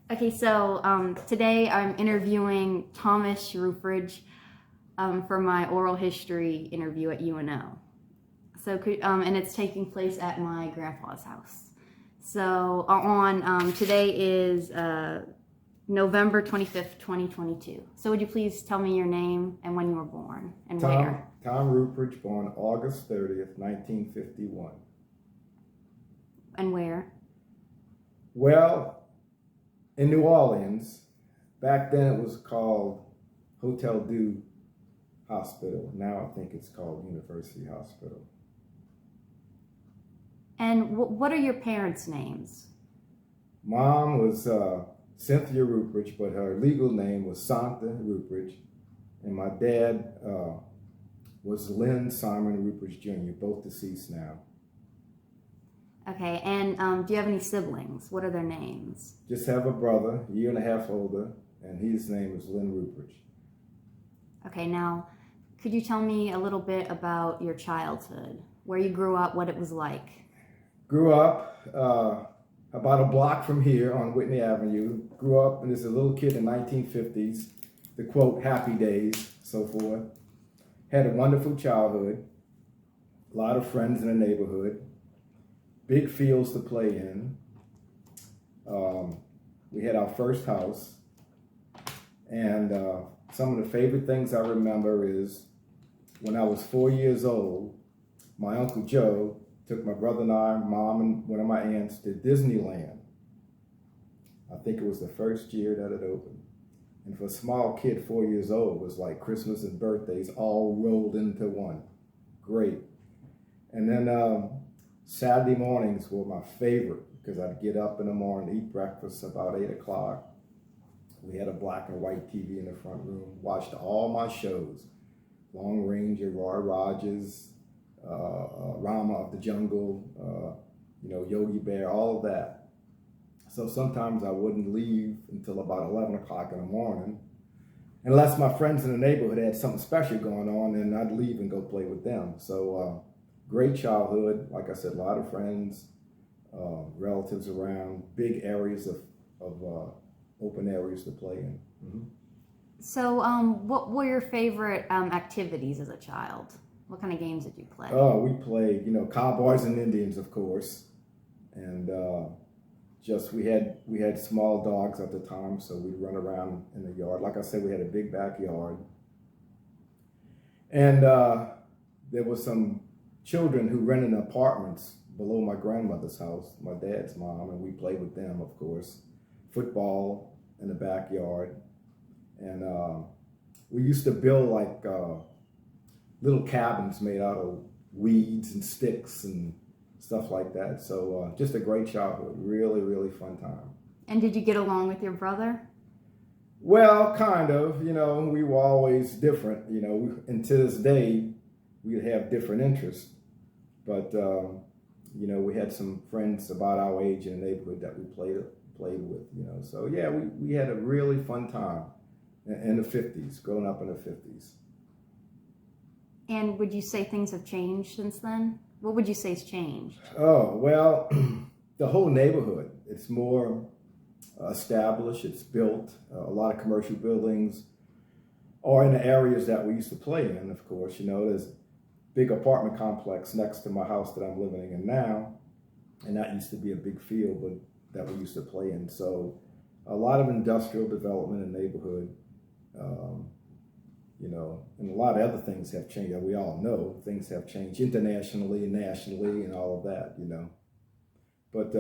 Okay, so today I'm interviewing Thomas Rouprich for my oral history interview at UNO. And it's taking place at my grandpa's house. So today is November 25th, 2022. So would you please tell me your name and when you were born and where? Tom Rouprich, born August 30th, 1951. And where? Well, in New Orleans. Back then it was called Hotel Du Hospital. Now I think it's called University Hospital. And what are your parents' names? Mom was Cynthia Rouprich, but her legal name was Santa Rouprich. And my dad was Lynn Simon Rouprich Jr., both deceased now. Okay, and do you have any siblings? What are their names? Just have a brother, a year and a half older, and his name is Lynn Rouprich. Okay, now, could you tell me a little bit about your childhood, where you grew up, what it was like? Grew up about a block from here on Whitney Avenue. Grew up as a little kid in the 1950s, the quote, happy days, so forth. Had a wonderful childhood, a lot of friends in the neighborhood, big fields to play in. We had our first house, and some of the favorite things I remember is when I was 4 years old, my Uncle Joe took my brother and I, mom and one of my aunts to Disneyland. I think it was the first year that it opened. And for a small kid, 4 years old, it was like Christmas and birthdays all rolled into one. Great. And then Saturday mornings were my favorite because I'd get up in the morning, eat breakfast about 8 o'clock. We had a black and white TV in the front room, watched all my shows. Long Ranger, Roy Rogers, Rama of the Jungle, Yogi Bear, all of that. So sometimes I wouldn't leave until about 11 o'clock in the morning, unless my friends in the neighborhood had something special going on, and I'd leave and go play with them. So great childhood. Like I said, a lot of friends, relatives around, big areas of open areas to play in. Mm-hmm. So what were your favorite activities as a child? What kind of games did you play? Oh, we played, cowboys and Indians, of course, and we had small dogs at the time, so we'd run around in the yard. Like I said, we had a big backyard, and there was some children who rented apartments below my grandmother's house, my dad's mom, and we played with them, of course. Football in the backyard, and we used to build like little cabins made out of weeds and sticks and stuff like that. So just a great childhood, really, really fun time. And did you get along with your brother? Well, kind of, we were always different, and to this day, we have different interests. But, we had some friends about our age in the neighborhood that we played with, So yeah, we had a really fun time in the 50s, growing up in the 50s. And would you say things have changed since then? What would you say has changed? Oh, well, the whole neighborhood, it's more established, it's built. A lot of commercial buildings are in the areas that we used to play in, of course. There's a big apartment complex next to my house that I'm living in now, and that used to be a big field that we used to play in. So a lot of industrial development in the neighborhood. And a lot of other things have changed. We all know things have changed internationally, nationally, and all of that, But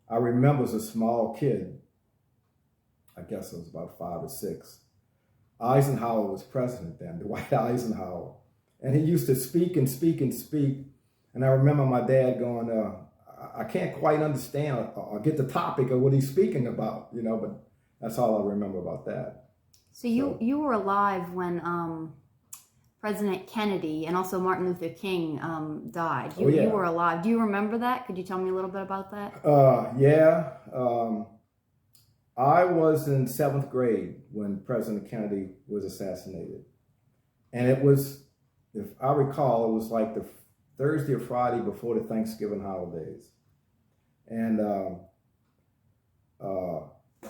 I remember as a small kid, I guess I was about 5 or 6, Eisenhower was president then, Dwight Eisenhower. And he used to speak and speak and speak. And I remember my dad going, I can't quite understand or get the topic of what he's speaking about, but that's all I remember about that. So you were alive when President Kennedy and also Martin Luther King died. You were alive. Do you remember that? Could you tell me a little bit about that? Yeah. I was in 7th grade when President Kennedy was assassinated. And it was, if I recall, it was like the Thursday or Friday before the Thanksgiving holidays. And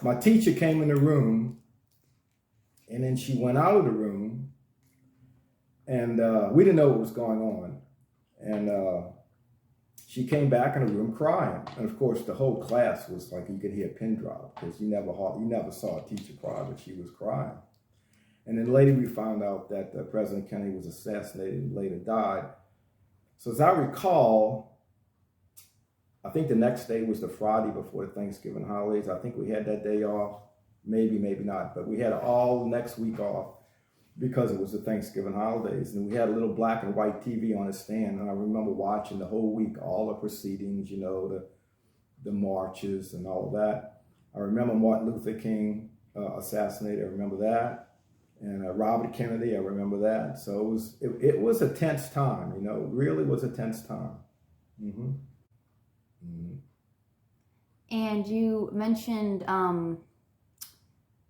my teacher came in the room, and then she went out of the room, and we didn't know what was going on. And she came back in the room crying. And of course, the whole class was like, you could hear a pin drop, because you never saw a teacher cry, but she was crying. And then later we found out that President Kennedy was assassinated and later died. So as I recall, I think the next day was the Friday before the Thanksgiving holidays. I think we had that day off, maybe not, but we had all next week off because it was the Thanksgiving holidays. And we had a little black and white TV on a stand, and I remember watching the whole week, all the proceedings, the marches and all of that. I remember Martin Luther King assassinated, I remember that. And Robert Kennedy, I remember that. So it was a tense time, it really was a tense time. Mm-hmm. Mm-hmm. And you mentioned,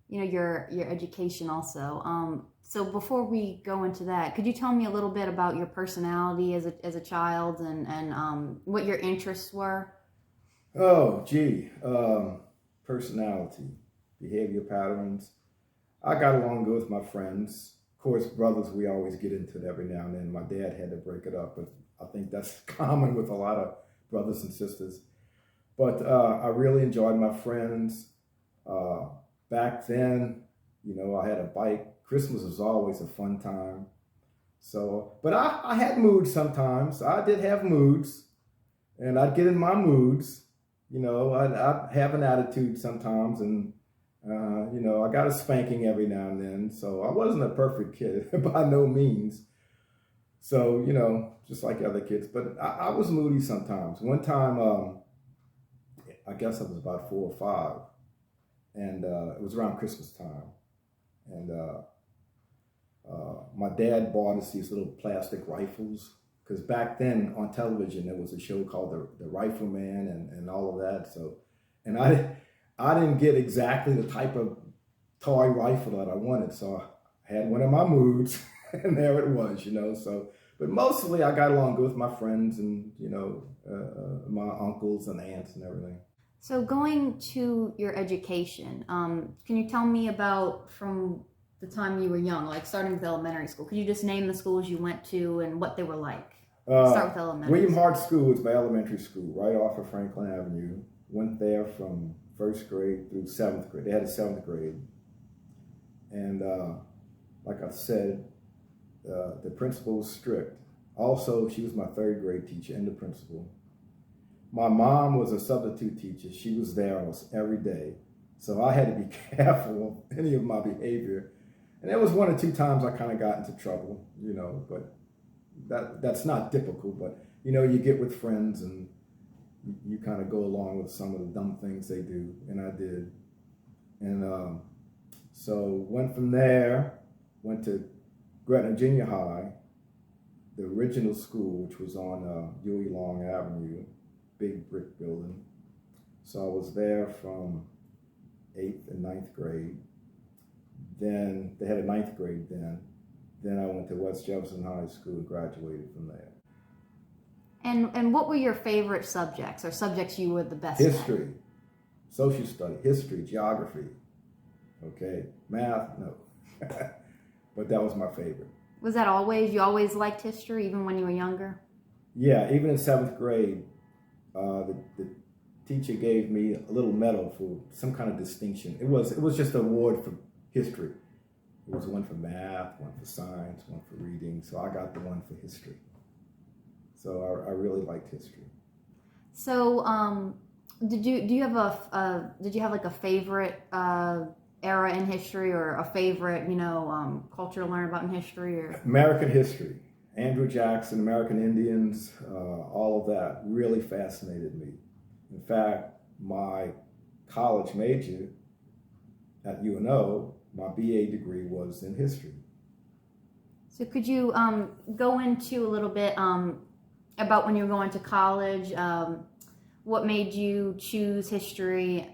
your education also. So before we go into that, could you tell me a little bit about your personality as a child and what your interests were? Oh, gee. Personality, behavior patterns. I got along good with my friends. Of course, brothers, we always get into it every now and then. My dad had to break it up, but I think that's common with a lot of brothers and sisters. But I really enjoyed my friends. Back then, I had a bike. Christmas was always a fun time. So, but I had moods sometimes. I did have moods, and I'd get in my moods. I'd have an attitude sometimes, and I got a spanking every now and then. So I wasn't a perfect kid by no means. So, just like other kids, but I was moody sometimes. One time, I guess I was about 4 or 5, and it was around Christmas time. And my dad bought us these little plastic rifles, because back then on television, there was a show called The Rifleman and all of that. So, and I didn't get exactly the type of toy rifle that I wanted. So I had one of my moods, and there it was, so, but mostly I got along good with my friends and, my uncles and aunts and everything. So going to your education, can you tell me about from the time you were young, like starting with elementary school? Could you just name the schools you went to and what they were like? Start with elementary. William Hart School was my elementary school, right off of Franklin Avenue. Went there from 1st grade through 7th grade. They had a 7th grade. And like I said, the principal was strict. Also, she was my 3rd grade teacher and the principal. My mom was a substitute teacher. She was there almost every day. So I had to be careful of any of my behavior. And there was 1 or 2 times I kind of got into trouble, but that's not typical. But, you get with friends and you kind of go along with some of the dumb things they do. And I did. And so went from there, went to Gretna Junior High, the original school, which was on Huey Long Avenue, big brick building. So I was there from 8th and 9th grade. Then they had a 9th grade then. Then I went to West Jefferson High School and graduated from there. And what were your favorite subjects or subjects you were the best History, social study, history, geography. Okay, math, no. But that was my favorite. Was that always? You always liked history, even when you were younger? Yeah, even in 7th grade, the teacher gave me a little medal for some kind of distinction. It was just an award for history. It was one for math, one for science, one for reading. So I got the one for history. So I really liked history. So did you have like a favorite era in history, or a favorite culture to learn about in history? Or American history, Andrew Jackson, American Indians, all of that really fascinated me. In fact, my college major at UNO, my BA degree was in history. So could you go into a little bit about when you were going to college? What made you choose history?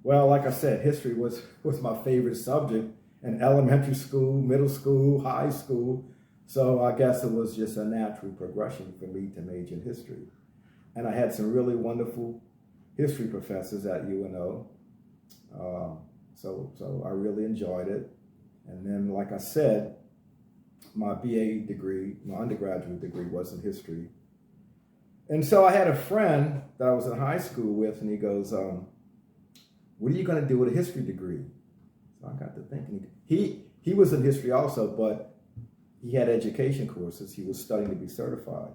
Well, like I said, history was my favorite subject in elementary school, middle school, high school. So I guess it was just a natural progression for me to major in history. And I had some really wonderful history professors at UNO. So I really enjoyed it. And then, like I said, my BA degree, my undergraduate degree was in history. And so I had a friend that I was in high school with, and he goes, what are you going to do with a history degree? So I got to thinking. He was in history also, but he had education courses. He was studying to be certified.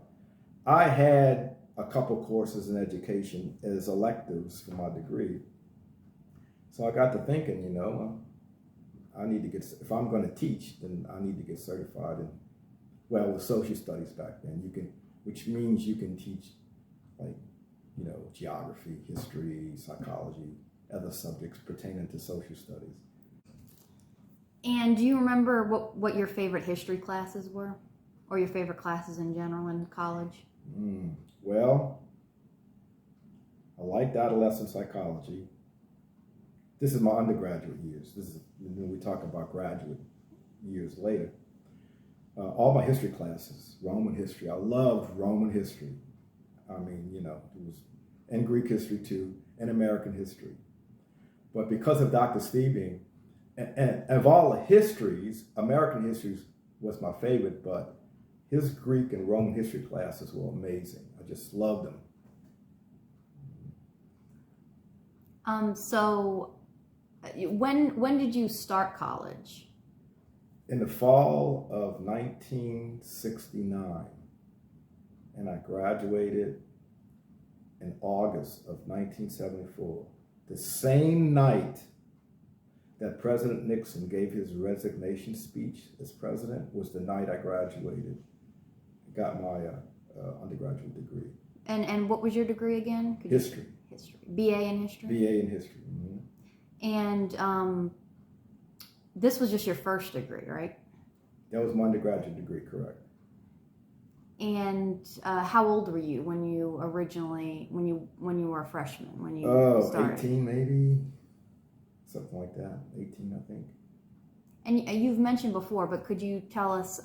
I had a couple courses in education as electives for my degree. So I got to thinking, I need to get, if I'm going to teach, then I need to get certified in, well, with social studies back then. Which means you can teach like, geography, history, psychology, other subjects pertaining to social studies. And do you remember what your favorite history classes were? Or your favorite classes in general in college? Well, I liked adolescent psychology. This is my undergraduate years. This is when we talk about graduate years later. All my history classes, Roman history. I loved Roman history. I mean, it was, and Greek history too, and American history. But because of Dr. Steving, and of all the histories, American history was my favorite, but his Greek and Roman history classes were amazing. I just loved them. So when did you start college? In the fall of 1969, and I graduated in August of 1974. The same night that President Nixon gave his resignation speech as president was the night I graduated, got my undergraduate degree. And what was your degree again? History. History. BA in history? BA in history. Mm-hmm. And this was just your first degree, right? That was my undergraduate degree, correct. And how old were you when you originally, when you were a freshman, when you started? 18 maybe, something like that, 18 I think. And you've mentioned before, but could you tell us,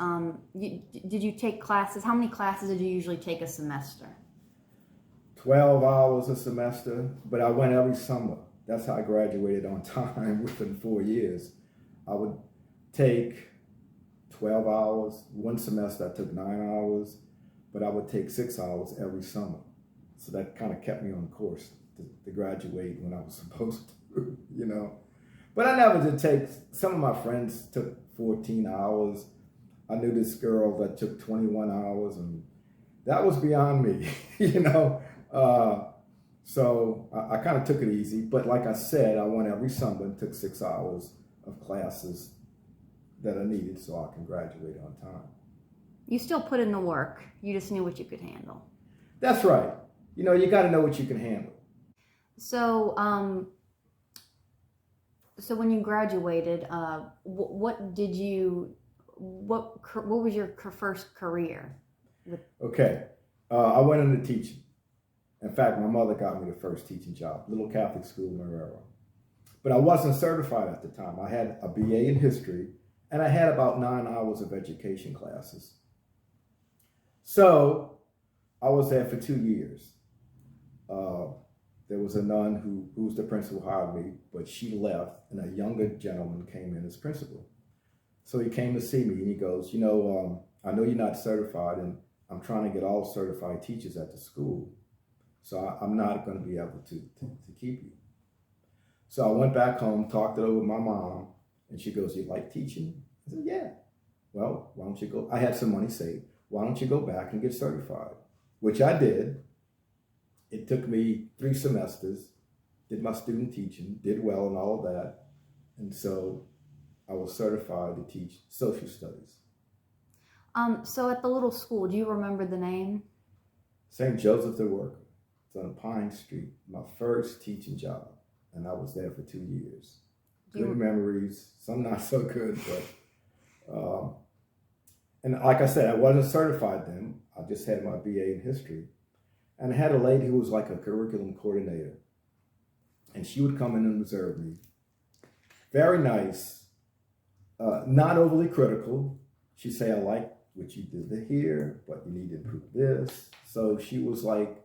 did you take classes, how many classes did you usually take a semester? 12 hours a semester, but I went every summer. That's how I graduated on time within 4 years. I would take 12 hours. One semester I took 9 hours, but I would take 6 hours every summer. So that kind of kept me on course to graduate when I was supposed to, But I never did take, some of my friends took 14 hours. I knew this girl that took 21 hours, and that was beyond me, So I kind of took it easy. But like I said, I went every summer and took 6 hours of classes that I needed so I can graduate on time. You still put in the work. You just knew what you could handle. That's right. You got to know what you can handle. So, so when you graduated, what was your first career? Okay. I went into teaching. In fact, my mother got me the first teaching job, Little Catholic School in Marrero. But I wasn't certified at the time. I had a BA in history, and I had about 9 hours of education classes. So I was there for 2 years. There was a nun who was the principal who hired me, but she left, and a younger gentleman came in as principal. So he came to see me, and he goes, I know you're not certified, and I'm trying to get all certified teachers at the school. So I'm not going to be able to keep you. So I went back home, talked it over with my mom, and she goes, you like teaching? I said, yeah. Well, why don't you go? I had some money saved. Why don't you go back and get certified? Which I did. It took me 3 semesters, did my student teaching, did well and all of that. And so I was certified to teach social studies. So at the little school, do you remember the name? St. Joseph the Worker. It's on Pine Street, my first teaching job. And I was there for 2 years. Good memories, some not so good, but, and like I said, I wasn't certified then. I just had my BA in history. And I had a lady who was like a curriculum coordinator. And she would come in and observe me. Very nice, not overly critical. She'd say, I like what you did here, but you need to improve this. So she was like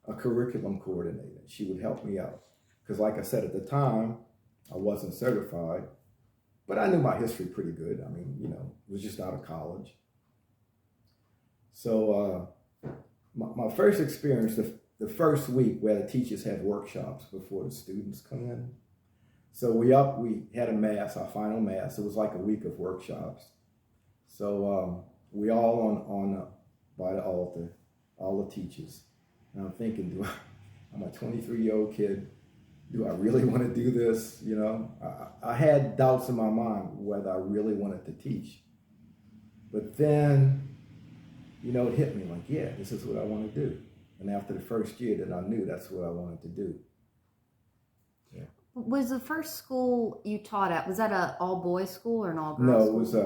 a curriculum coordinator. She would help me out. Because like I said, at the time, I wasn't certified, but I knew my history pretty good. I mean, was just out of college. So my first experience, the first week where the teachers have workshops before the students come in. So we had a mass, our final mass. It was like a week of workshops. So we all on by the altar, all the teachers. And I'm thinking, I'm a 23-year-old kid. Do I really want to do this? I had doubts in my mind whether I really wanted to teach. But then, it hit me like, yeah, this is what I want to do. And after the first year that I knew that's what I wanted to do. Yeah. Was the first school you taught at, was that an all-boys school or an all-girls school? No, it was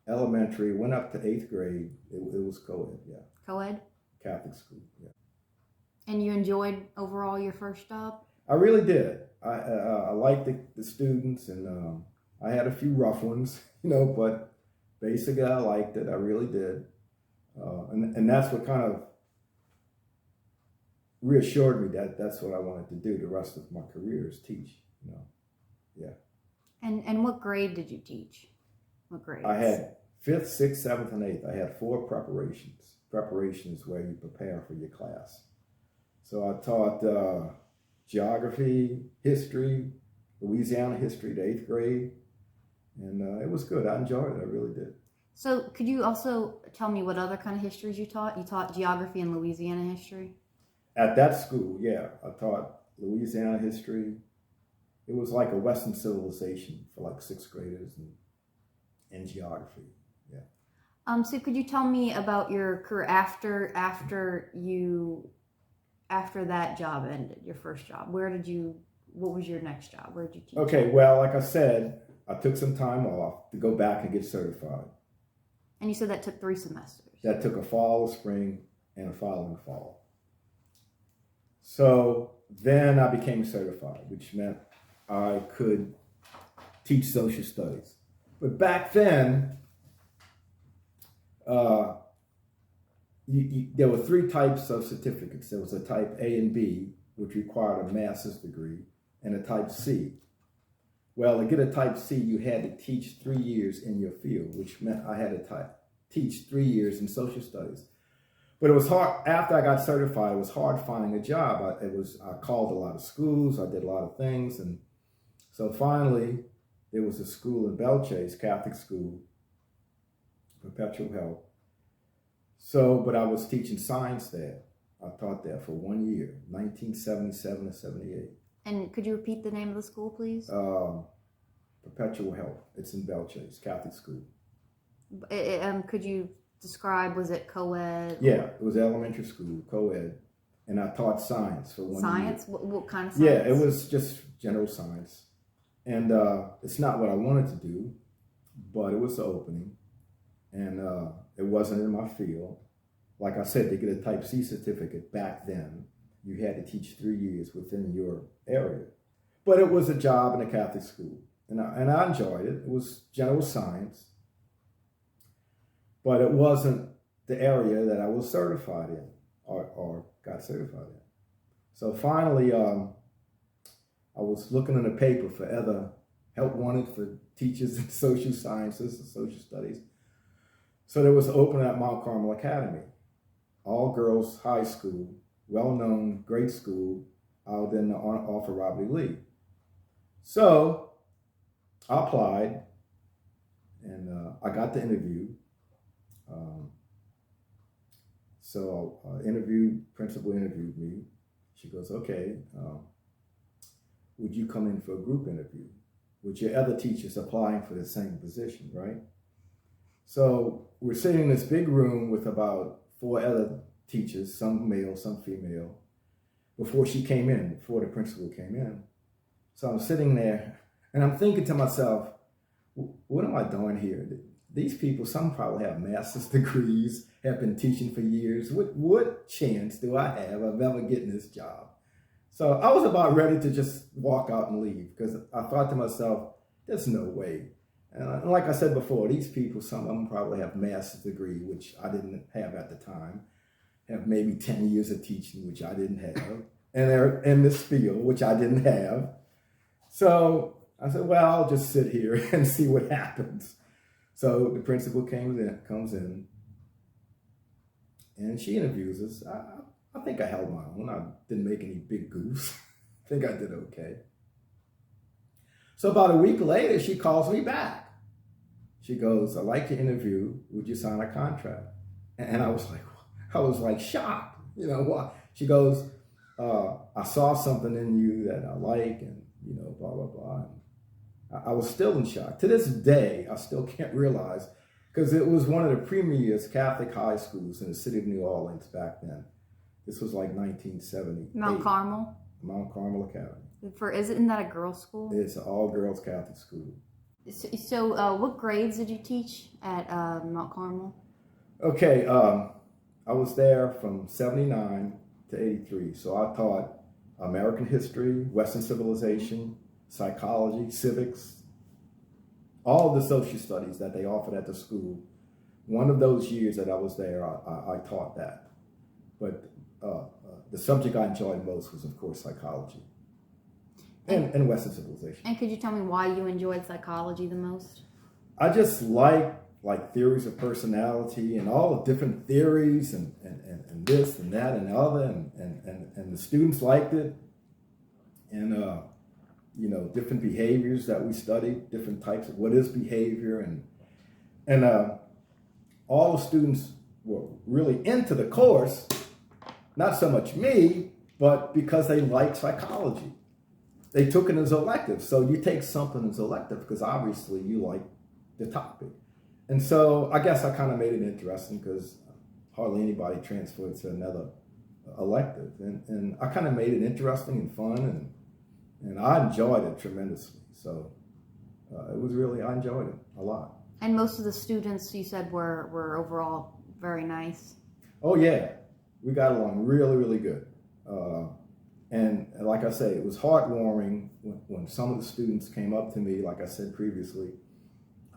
elementary, went up to 8th grade. It was co-ed, yeah. Co-ed? Catholic school, yeah. And you enjoyed overall your first job? I really did. I liked the students, and I had a few rough ones, but basically I liked it. I really did. And that's what kind of reassured me that that's what I wanted to do the rest of my career is teach, Yeah. And what grade did you teach? What grades? I had 5th, 6th, 7th, and 8th. I had 4 preparations. Preparations where you prepare for your class. So I taught geography, history, Louisiana history to 8th grade. And it was good. I enjoyed it. I really did. So could you also tell me what other kind of histories you taught? You taught geography and Louisiana history? At that school, yeah. I taught Louisiana history. It was like a Western civilization for like 6th graders and geography, yeah. So could you tell me about your career after that job ended, your first job? What was your next job? Where did you teach? Okay, well, like I said, I took some time off to go back and get certified. And you said that took 3 semesters. That took a fall, a spring, and a following fall. So then I became certified, which meant I could teach social studies. But back then, there were 3 types of certificates. There was a type A and B, which required a master's degree, and a type C. Well, to get a type C, you had to teach 3 years in your field, which meant I had to teach 3 years in social studies. But it was hard. After I got certified, it was hard finding a job. I called a lot of schools. I did a lot of things. And so finally, there was a school in Belchase, Catholic school, Perpetual Help. So, but I was teaching science there. I taught there for 1 year, 1977 to 78. And could you repeat the name of the school, please? Perpetual Help. It's in Belchase, Catholic school. Could you describe, was it co-ed? Yeah, it was elementary school, co-ed. And I taught science for 1 year. Science? What kind of science? Yeah, it was just general science. And it's not what I wanted to do, but it was the opening. And it wasn't in my field. Like I said, to get a type C certificate back then, you had to teach 3 years within your area. But it was a job in a Catholic school. And I enjoyed it. It was general science. But it wasn't the area that I was certified in or got certified in. So finally, I was looking in the paper for other help wanted for teachers in social sciences and social studies. So there was an opening at Mount Carmel Academy, all girls high school, well-known, great school out in off of Robert E. Lee. So I applied, and I got the interview. So principal interviewed me. She goes, okay, would you come in for a group interview with your other teachers applying for the same position, right? So we're sitting in this big room with about 4 other teachers, some male, some female, before the principal came in. So I'm sitting there and I'm thinking to myself, what am I doing here? These people, some probably have master's degrees, have been teaching for years. What chance do I have of ever getting this job? So I was about ready to just walk out and leave because I thought to myself, there's no way. And like I said before, these people, some of them probably have master's degree, which I didn't have at the time. have maybe 10 years of teaching, which I didn't have. And they're in this field, which I didn't have. So I said, well, I'll just sit here and see what happens. So the principal comes in, and she interviews us. I think I held my own. I didn't make any big goofs. I think I did okay. So about a week later, she calls me back. She goes, "I'd like to interview. Would you sign a contract?" And I was like shocked. You know what? She goes, "I saw something in you that I like, and blah blah blah." And I was still in shock. To this day, I still can't realize, because it was one of the premier Catholic high schools in the city of New Orleans back then. This was like 1970. Mount Carmel? Mount Carmel Academy. Isn't that a girls' school? It's an all-girls Catholic school. So what grades did you teach at Mount Carmel? Okay, I was there from 79 to 83. So I taught American history, Western civilization, psychology, civics, all the social studies that they offered at the school. One of those years that I was there, I taught that. But the subject I enjoyed most was, of course, psychology and Western civilization. And could you tell me why you enjoyed psychology the most? I just like theories of personality and all the different theories and this and that and the other, and the students liked it. And different behaviors that we studied, different types of what is behavior, and all the students were really into the course. Not so much me, but because they like psychology. They took it as elective. So you take something as elective because obviously you like the topic. And so I guess I kind of made it interesting because hardly anybody transferred to another elective. And I kind of made it interesting and fun, and I enjoyed it tremendously. So it was really, I enjoyed it a lot. And most of the students, you said, were overall very nice? Oh, yeah. We got along really, really good. And like I say, it was heartwarming when some of the students came up to me, like I said previously.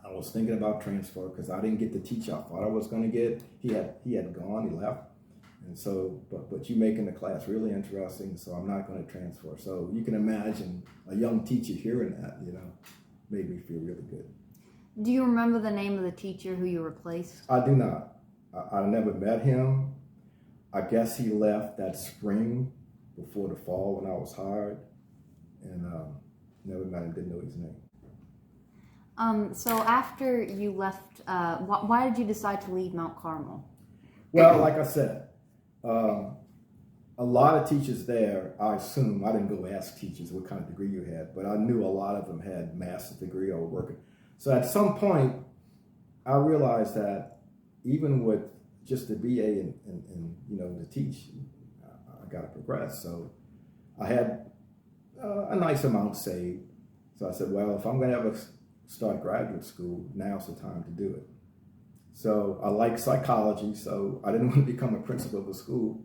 I was thinking about transfer because I didn't get the teacher I thought I was going to get. He had gone, he left. And so, but you making the class really interesting, so I'm not going to transfer. So you can imagine a young teacher hearing that, made me feel really good. Do you remember the name of the teacher who you replaced? I do not. I never met him. I guess he left that spring before the fall when I was hired, and never met him, didn't know his name. So after you left, why did you decide to leave Mount Carmel? Well, like I said, a lot of teachers there, I assume, I didn't go ask teachers what kind of degree you had, but I knew a lot of them had master's degree or were working. So at some point, I realized that even with just the BA and to teach, I got to progress. So I had a nice amount saved. So I said, well, if I'm going to ever start graduate school, now's the time to do it. So I like psychology, so I didn't want to become a principal of a school.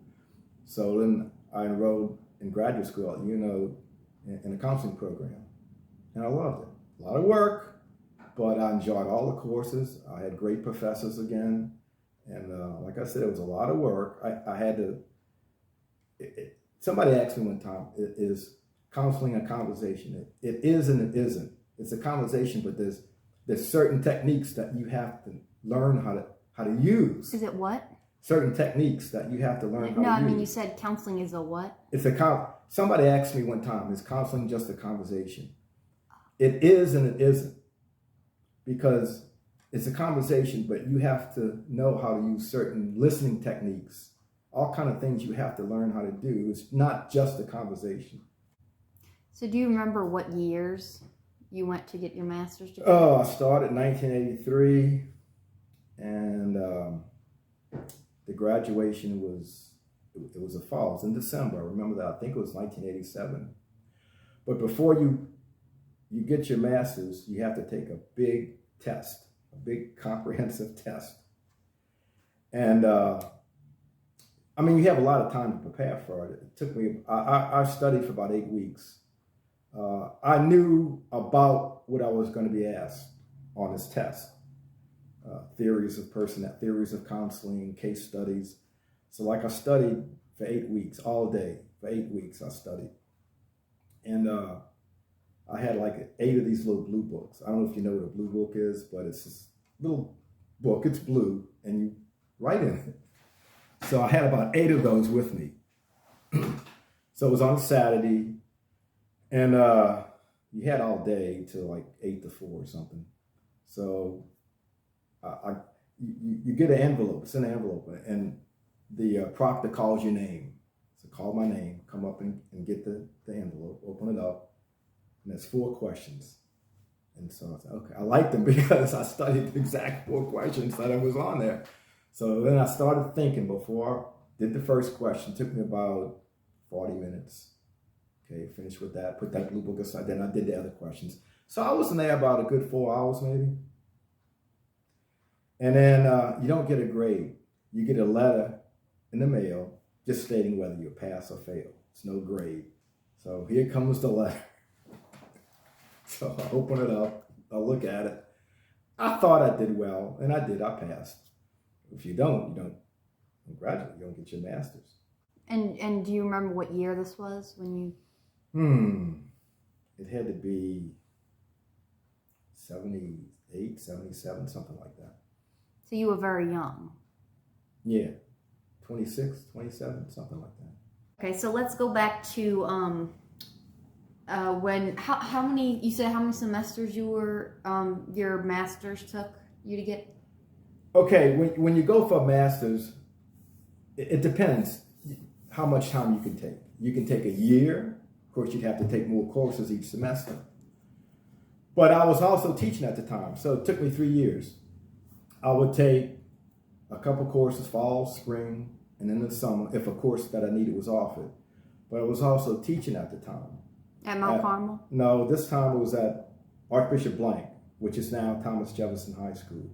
So then I enrolled in graduate school at in a counseling program. And I loved it. A lot of work, but I enjoyed all the courses. I had great professors again. And like I said, it was a lot of work. I had to, somebody asked me one time, is counseling a conversation? It is and it isn't. It's a conversation, but there's certain techniques that you have to learn how to use. Is it what? Certain techniques that you have to learn how to use. No, I mean, you said counseling is a what? Somebody asked me one time, is counseling just a conversation? It is and it isn't. Because it's a conversation, but you have to know how to use certain listening techniques, all kind of things you have to learn how to do. It's not just a conversation. So do you remember what years you went to get your master's degree? Oh, I started in 1983, and the graduation was a fall. It was in December. I remember that. I think it was 1987. But before you get your master's, you have to take a big test. A big comprehensive test. And you have a lot of time to prepare for it. It took me, I studied for about 8 weeks. I knew about what I was going to be asked on this test. Theories of counseling, case studies. So like I studied for 8 weeks, all day. For 8 weeks I studied. And I had like 8 of these little blue books. I don't know if you know what a blue book is, but it's this little book. It's blue, and you write in it. So I had about 8 of those with me. So it was on a Saturday, and you had all day till like 8 to 4 or something. So you get an envelope. It's an envelope, and the proctor calls your name. So call my name, come up and get the envelope, open it up, and there's 4 questions. And so I said, okay, I liked them because I studied the exact 4 questions that was on there. So then I started thinking before I did the first question. It took me about 40 minutes. Okay, finished with that, put that blue book aside, then I did the other questions. So I was in there about a good 4 hours maybe. And then you don't get a grade. You get a letter in the mail just stating whether you pass or fail. It's no grade. So here comes the letter. So I open it up, I look at it. I thought I did well, and I did, I passed. If you don't graduate, you don't get your master's. And do you remember what year this was when you? It had to be 78, 77, something like that. So you were very young. Yeah, 26, 27, something like that. Okay, so let's go back to how many, you said how many semesters you were, your master's took you to get? Okay, when you go for a master's, it depends how much time you can take. You can take a year. Of course, you'd have to take more courses each semester. But I was also teaching at the time, so it took me 3 years. I would take a couple courses, fall, spring, and in the summer, if a course that I needed was offered. But I was also teaching at the time. At Mount Carmel? No, this time it was at Archbishop Blank, which is now Thomas Jefferson High School.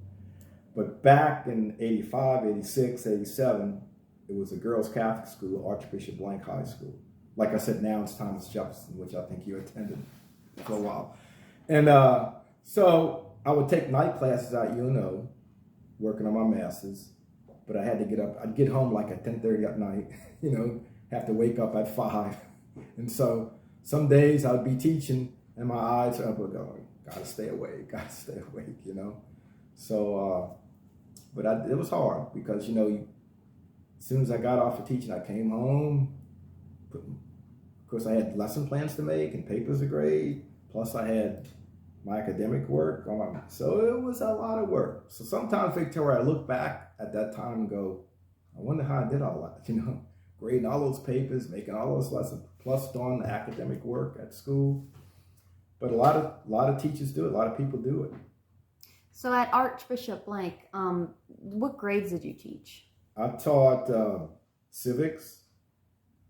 But back in 85, 86, 87, it was a girls' Catholic school, Archbishop Blank High School. Like I said, now it's Thomas Jefferson, which I think you attended for a while. And so I would take night classes at UNO, working on my master's, but I had to get up. I'd get home like at 10:30 at night, have to wake up at 5. And so some days I'd be teaching and my eyes are up going, gotta stay awake, So, but it was hard because, as soon as I got off of teaching, I came home. Of course, I had lesson plans to make and papers to grade. Plus, I had my academic work. So it was a lot of work. So sometimes, Victoria, I look back at that time and go, I wonder how I did all that, grading all those papers, making all those lessons, plus doing the academic work at school. But a lot of teachers do it. A lot of people do it. So at Archbishop Blank, what grades did you teach? I taught civics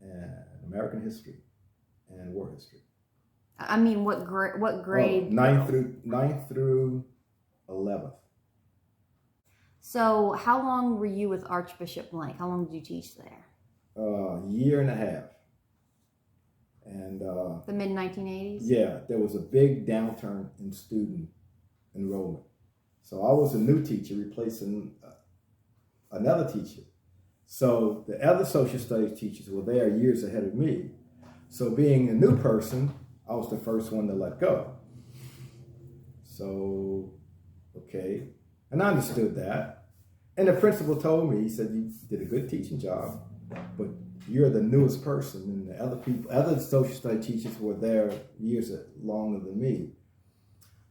and American history and war history. I mean, what grade? Ninth through 11th. So how long were you with Archbishop Blank? How long did you teach there? Year and a half. And the mid-1980s? Yeah, there was a big downturn in student enrollment. So I was a new teacher replacing another teacher. So the other social studies teachers were there years ahead of me. So being a new person, I was the first one to let go. So, okay. And I understood that. And the principal told me, he said, you did a good teaching job, but you're the newest person. And the other social studies teachers were there years longer than me.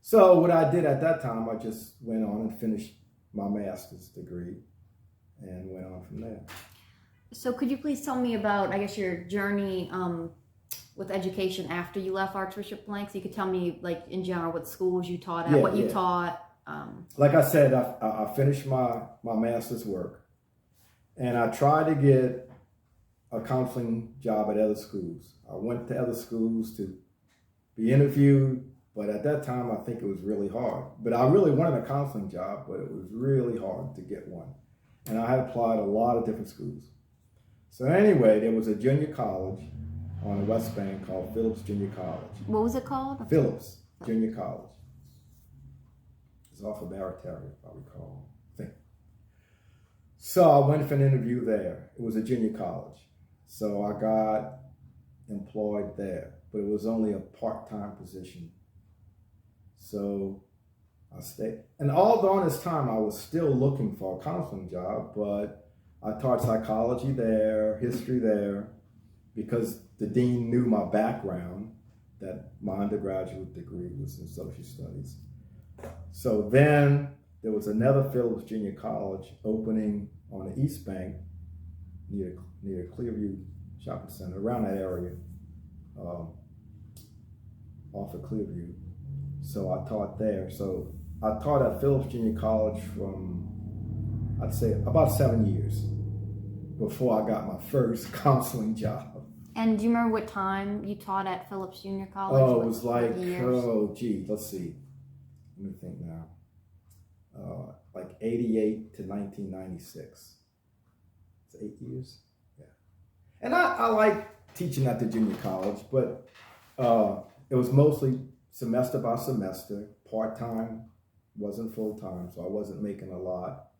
So what I did at that time, I just went on and finished my master's degree and went on from there. So could you please tell me about, I guess, your journey with education after you left Archbishop Blank? So you could tell me, like, in general, what schools you taught at, what you taught. Like I said, I finished my master's work, and I tried to get a counseling job at other schools. I went to other schools to be interviewed, but at that time, I think it was really hard. But I really wanted a counseling job, but it was really hard to get one. And I had applied a lot of different schools. So anyway, there was a junior college on the West Bank called Phillips Junior College. What was it called? Phillips Junior College. It's off of Barataria, if I recall. So I went for an interview there. It was a junior college. So I got employed there, but it was only a part-time position. So I stayed. And all during this time, I was still looking for a counseling job, but I taught psychology there, history there, because the dean knew my background, that my undergraduate degree was in social studies. So then there was another Phillips Junior College opening on the East Bank near Clearview Shopping Center, around that area, off of Clearview. So I taught there. So I taught at Phillips Junior College from, I'd say, about 7 years before I got my first counseling job. And do you remember what time you taught at Phillips Junior College? Oh, it was like, let's see. Let me think now. Like 88 to 1996. It's 8 years. Yeah. And I like teaching at the junior college, but it was mostly semester by semester, part-time, wasn't full-time, so I wasn't making a lot.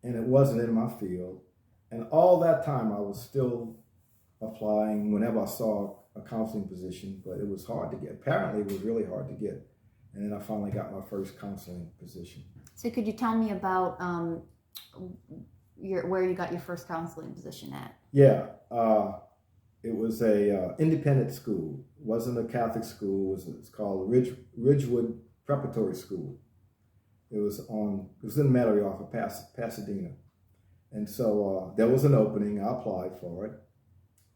And it wasn't in my field. And all that time I was still applying whenever I saw a counseling position, but it was hard to get. Apparently it was really hard to get. And then I finally got my first counseling position. So could you tell me about where you got your first counseling position at? Yeah, it was a independent school. It wasn't a Catholic school. It's called Ridgewood Preparatory School. It was in the Metairie off of Pasadena. And so there was an opening. I applied for it.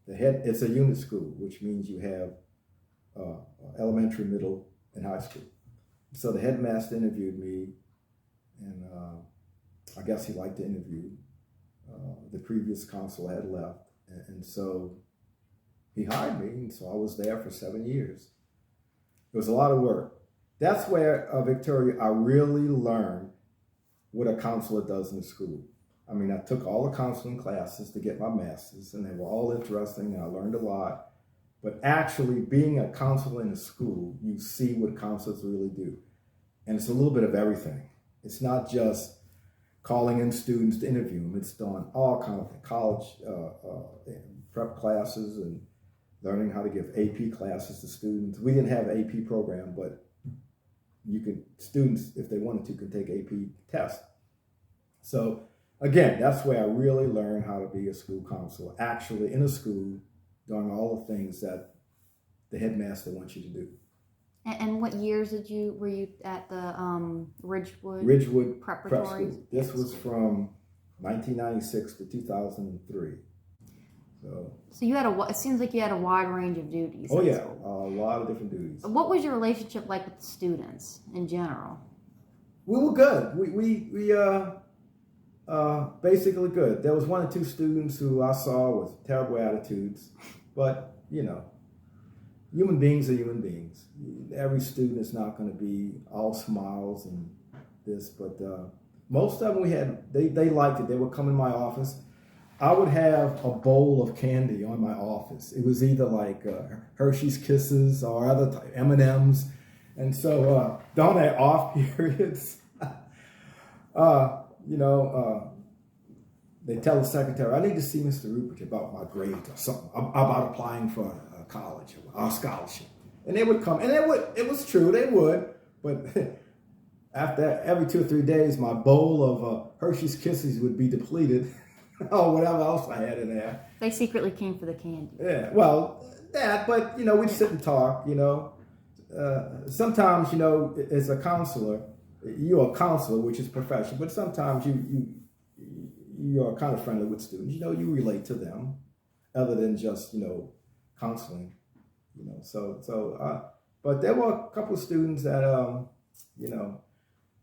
It's a unit school, which means you have elementary, middle, and high school. So the headmaster interviewed me, and I guess he liked the interview. The previous counselor had left, and so he hired me, and so I was there for 7 years. It was a lot of work. That's where, Victoria, I really learned what a counselor does in the school. I mean, I took all the counseling classes to get my master's, and they were all interesting, and I learned a lot. But actually, being a counselor in a school, you see what counselors really do. And it's a little bit of everything. It's not just calling in students to interview them. It's done all kinds of college prep classes and learning how to give AP classes to students. We didn't have an AP program, but students, if they wanted to, could take AP tests. So again, that's where I really learned how to be a school counselor, actually in a school, doing all the things that the headmaster wants you to do. And what years were you at the Ridgewood Preparatory Prep School? This was from 1996 to 2003. So you had it seems like you had a wide range of duties. Oh yeah, a lot of different duties. What was your relationship like with the students in general? We were good. We basically good. There was one or two students who I saw with terrible attitudes, but human beings are human beings. Every student is not going to be all smiles and this, but most of them they liked it. They would come in my office. I would have a bowl of candy on my office. It was either like Hershey's Kisses or other M&Ms. And so during their off periods, they tell the secretary, I need to see Mr. Rouprich about my grades or something, about applying for a college or a scholarship. And they would come, and it was true, they would, but after every 2 or 3 days, my bowl of Hershey's Kisses would be depleted, or whatever else I had in there. They secretly came for the candy. Yeah, well, but, we'd sit and talk, Sometimes, as a counselor, you're a counselor, which is professional, but sometimes you are kind of friendly with students. You relate to them, other than just, counseling. But there were a couple of students that,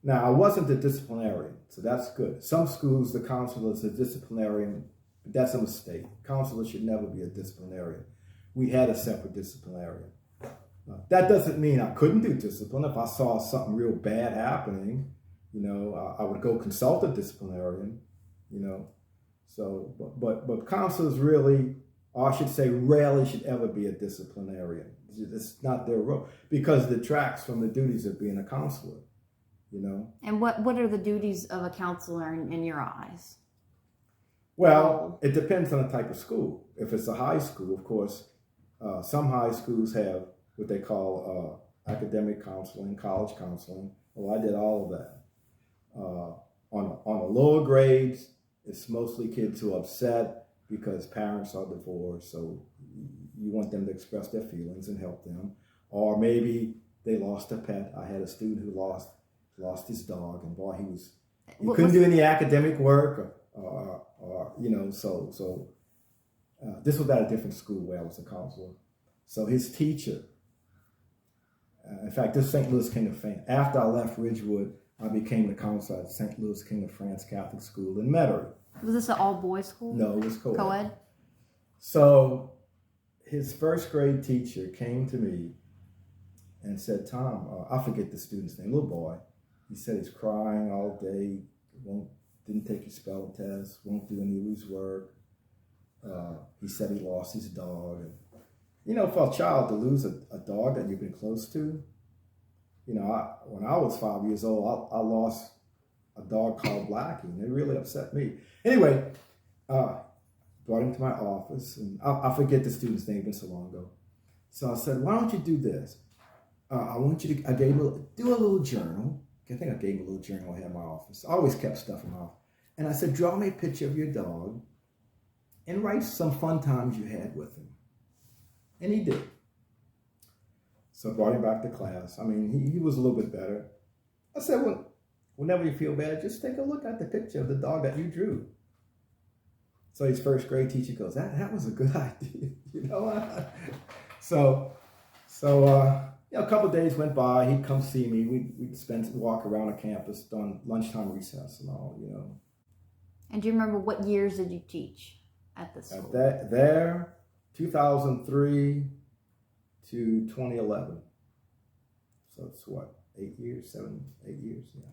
now I wasn't the disciplinarian, so that's good. Some schools, the counselor is a disciplinarian, but that's a mistake. Counselor should never be a disciplinarian. We had a separate disciplinarian. That doesn't mean I couldn't do discipline. If I saw something real bad happening, I would go consult a disciplinarian, So, but counselors really, or I should say rarely should ever be a disciplinarian. It's not their role, because it detracts from the duties of being a counselor, And what are the duties of a counselor in your eyes? Well, it depends on the type of school. If it's a high school, of course, some high schools have what they call academic counseling, college counseling. Well, I did all of that. On the lower grades, it's mostly kids who are upset because parents are divorced, so you want them to express their feelings and help them. Or maybe they lost a pet. I had a student who lost his dog, and boy, he couldn't do any academic work, or so this was at a different school where I was a counselor. So his teacher, in fact, this St. Louis King of France. After I left Ridgewood, I became the counselor at St. Louis King of France Catholic School in Metairie. Was this an all-boys school? No, it was co-ed. Co-ed? So his first grade teacher came to me and said, Tom, I forget the student's name, little boy. He said he's crying all day, didn't take his spelling test, won't do any of his work. He said he lost his dog. And, for a child to lose a dog that you've been close to, when I was 5 years old, I lost a dog called Blackie, and it really upset me. Anyway, brought him to my office, and I forget the student's name, been so long ago. So I said, why don't you do this? I gave him do a little journal. I think I gave him a little journal I had in my office. I always kept stuff in my office. And I said, draw me a picture of your dog and write some fun times you had with him. And he did. So I brought him back to class. I mean, he was a little bit better. I said, well, whenever you feel bad, just take a look at the picture of the dog that you drew. So his first grade teacher goes, that was a good idea, So a couple of days went by. He'd come see me. We'd walk around the campus during lunchtime recess and all, And do you remember what years did you teach at the school? There, 2003 to 2011. So it's what, 8 years, 8 years, yeah.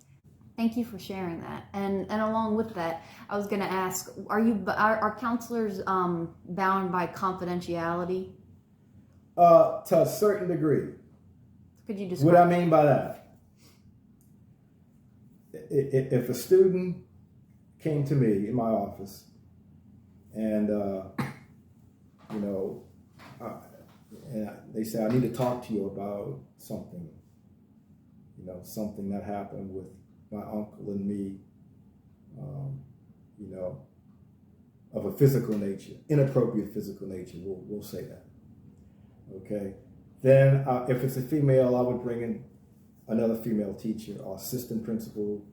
Thank you for sharing that. And along with that, I was going to ask, are counselors bound by confidentiality? To a certain degree. Could you describe what I mean by that? If a student came to me in my office and and they say, I need to talk to you about something, something that happened with my uncle and me, of a physical nature, inappropriate physical nature, we'll say that. Okay. Then if it's a female, I would bring in another female teacher or assistant principal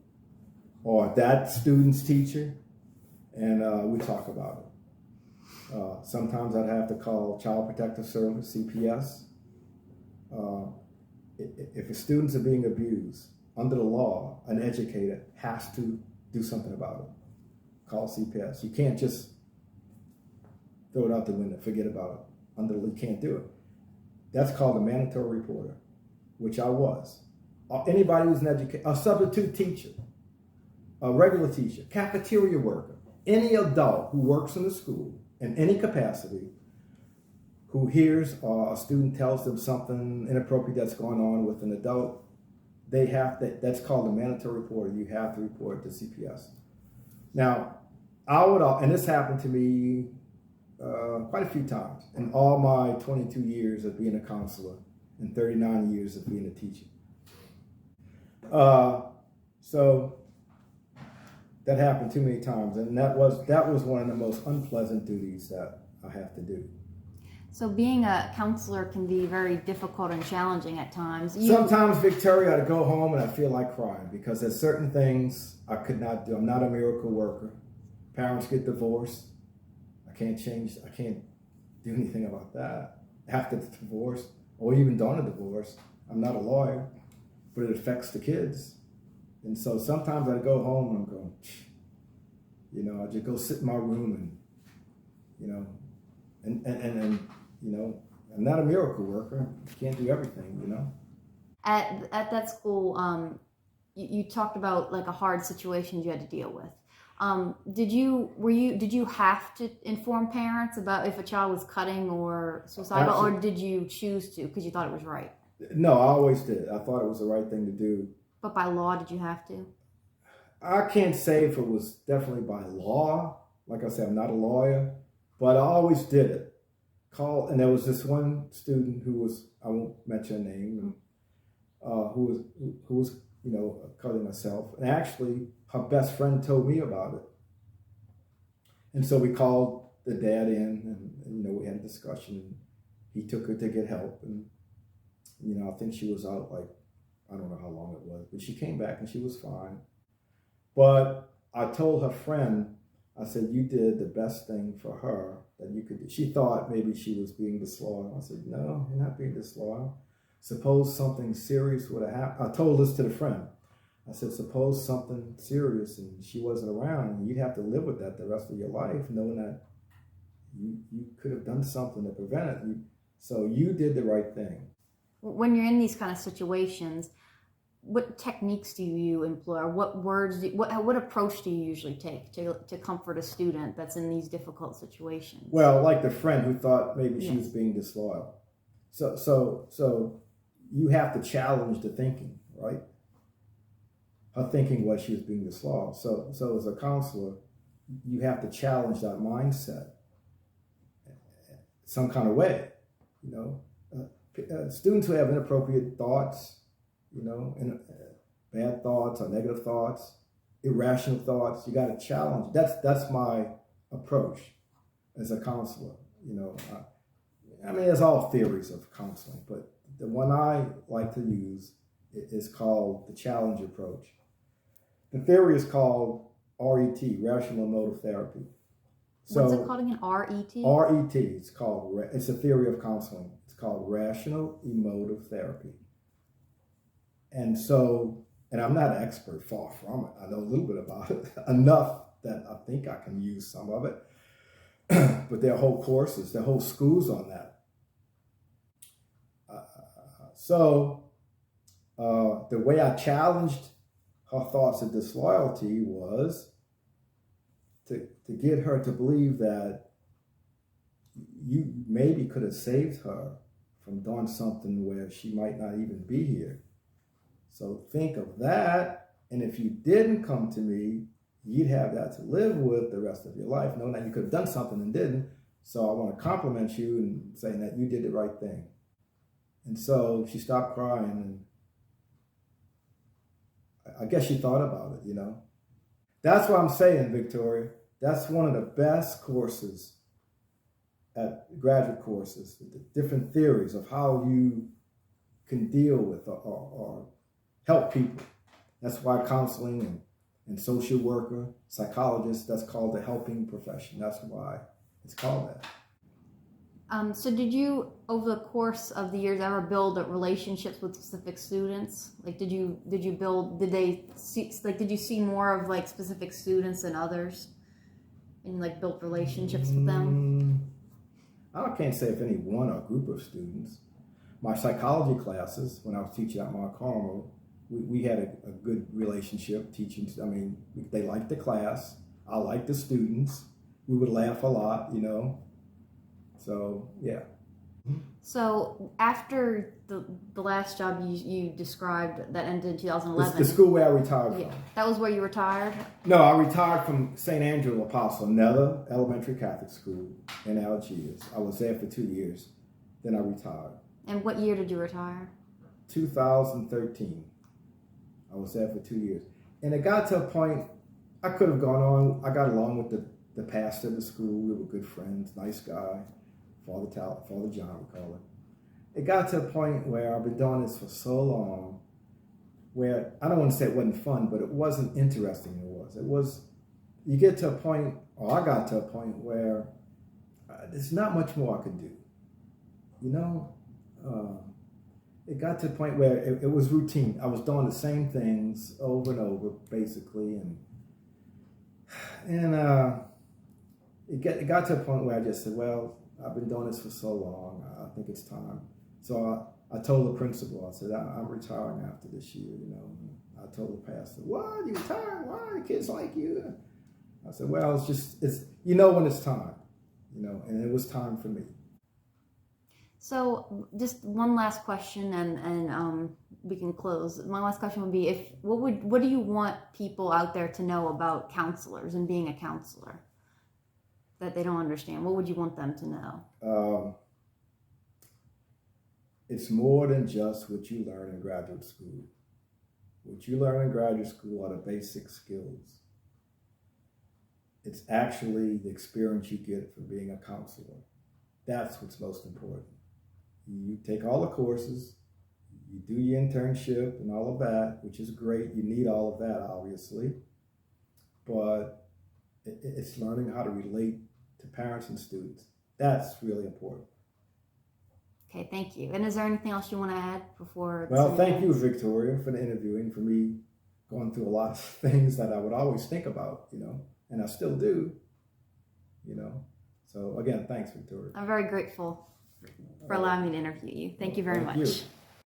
or that student's teacher, and we talk about it. Sometimes I'd have to call Child Protective Service, CPS. If a students are being abused, under the law, an educator has to do something about it. Call CPS. You can't just throw it out the window, forget about it. You can't do it. That's called a mandatory reporter, which I was. Anybody who's an educator, a substitute teacher, a regular teacher, cafeteria worker, any adult who works in the school in any capacity, who hears a student tells them something inappropriate that's going on with an adult, that's called a mandatory reporter. You have to report to CPS. Now, and this happened to me quite a few times in all my 22 years of being a counselor and 39 years of being a teacher. So that happened too many times, and that was one of the most unpleasant duties that I have to do. So being a counselor can be very difficult and challenging at times. Sometimes, Victoria, I go home and I feel like crying because there's certain things I could not do. I'm not a miracle worker. Parents get divorced. I can't do anything about that after the divorce or even during a divorce. I'm not a lawyer, but it affects the kids. And so sometimes I go home and I'm going, I just go sit in my room and I'm not a miracle worker. I can't do everything, At that school, you talked about like a hard situation you had to deal with. Did you have to inform parents about if a child was cutting or suicidal, or did you choose to because you thought it was right? No, I always did. I thought it was the right thing to do. But by law, did you have to? I can't say if it was definitely by law, Like I said, I'm not a lawyer, but I always did it. And there was this one student who was, I won't mention her name, who was cutting herself. And actually, her best friend told me about it. And so we called the dad in, and we had a discussion. He took her to get help, and I think she was out like, I don't know how long it was, but she came back and she was fine. But I told her friend, I said, you did the best thing for her that you could do. She thought maybe she was being disloyal. I said, no, you're not being disloyal. Suppose something serious would have happened. I told this to the friend. I said, suppose something serious and she wasn't around, and you'd have to live with that the rest of your life, knowing that you could have done something to prevent it. So you did the right thing. When you're in these kind of situations, what techniques do you employ? Or what words, what approach do you usually take to comfort a student that's in these difficult situations? Well, like the friend who thought maybe she was being disloyal. So you have to challenge the thinking, right? Her thinking was she was being disloyal. So as a counselor, you have to challenge that mindset some kind of way, students who have inappropriate thoughts, and bad thoughts or negative thoughts, irrational thoughts, you got to challenge. That's my approach as a counselor. There's all theories of counseling, but the one I like to use is called the challenge approach. The theory is called RET, rational emotive therapy. What's it called again? RET? RET. It's a theory of counseling. It's called rational emotive therapy. And I'm not an expert, far from it. I know a little bit about it, enough that I think I can use some of it. But there are whole courses, there are whole schools on that. The way I challenged her thoughts of disloyalty was to get her to believe that you maybe could have saved her from doing something where she might not even be here. So think of that, and if you didn't come to me, you'd have that to live with the rest of your life, knowing that you could have done something and didn't. So I want to compliment you and saying that you did the right thing. And so she stopped crying, and I guess she thought about it, That's what I'm saying, Victoria. That's one of the best courses at graduate courses, the different theories of how you can deal with or help people. That's why counseling and social worker, psychologist, that's called the helping profession. That's why it's called that. So did you, over the course of the years, ever build relationships with specific students? Like, did you see more of like specific students than others, and like built relationships with them? I can't say if any one or group of students. My psychology classes, when I was teaching at Mount Carmel, we had a good relationship teaching. They liked the class. I liked the students. We would laugh a lot, So, yeah. So after the last job you described that ended in 2011. The school where I retired from. That was where you retired? No, I retired from St. Andrew Apostle, another elementary Catholic school in Algiers. I was there for 2 years. Then I retired. And what year did you retire? 2013. I was there for 2 years. And it got to a point, I could have gone on. I got along with the pastor of the school. We were good friends, nice guy. Father John, we call it. It got to a point where I've been doing this for so long, where I don't want to say it wasn't fun, but it wasn't interesting. It was, you get to a point, or I got to a point where there's not much more I could do. It got to a point where it was routine. I was doing the same things over and over, basically, and it got to a point where I just said, well, I've been doing this for so long, I think it's time. So I told the principal, I said, I'm retiring after this year, I told the pastor, what, you retiring? Why? The kids like you? I said, well, it's when it's time, and it was time for me. So just one last question, and we can close. My last question would be, what do you want people out there to know about counselors and being a counselor? that they don't understand? What would you want them to know? It's more than just what you learn in graduate school. What you learn in graduate school are the basic skills. It's actually the experience you get from being a counselor. That's what's most important. You take all the courses, you do your internship and all of that, which is great. You need all of that, obviously. But it's learning how to relate to parents and students. That's really important. Okay, thank you. And is there anything else you want to add before? Well, thank you, Victoria, for the interviewing, for me going through a lot of things that I would always think about, and I still do, So again, thanks, Victoria. I'm very grateful for allowing me to interview you. Thank you very much. Thank you.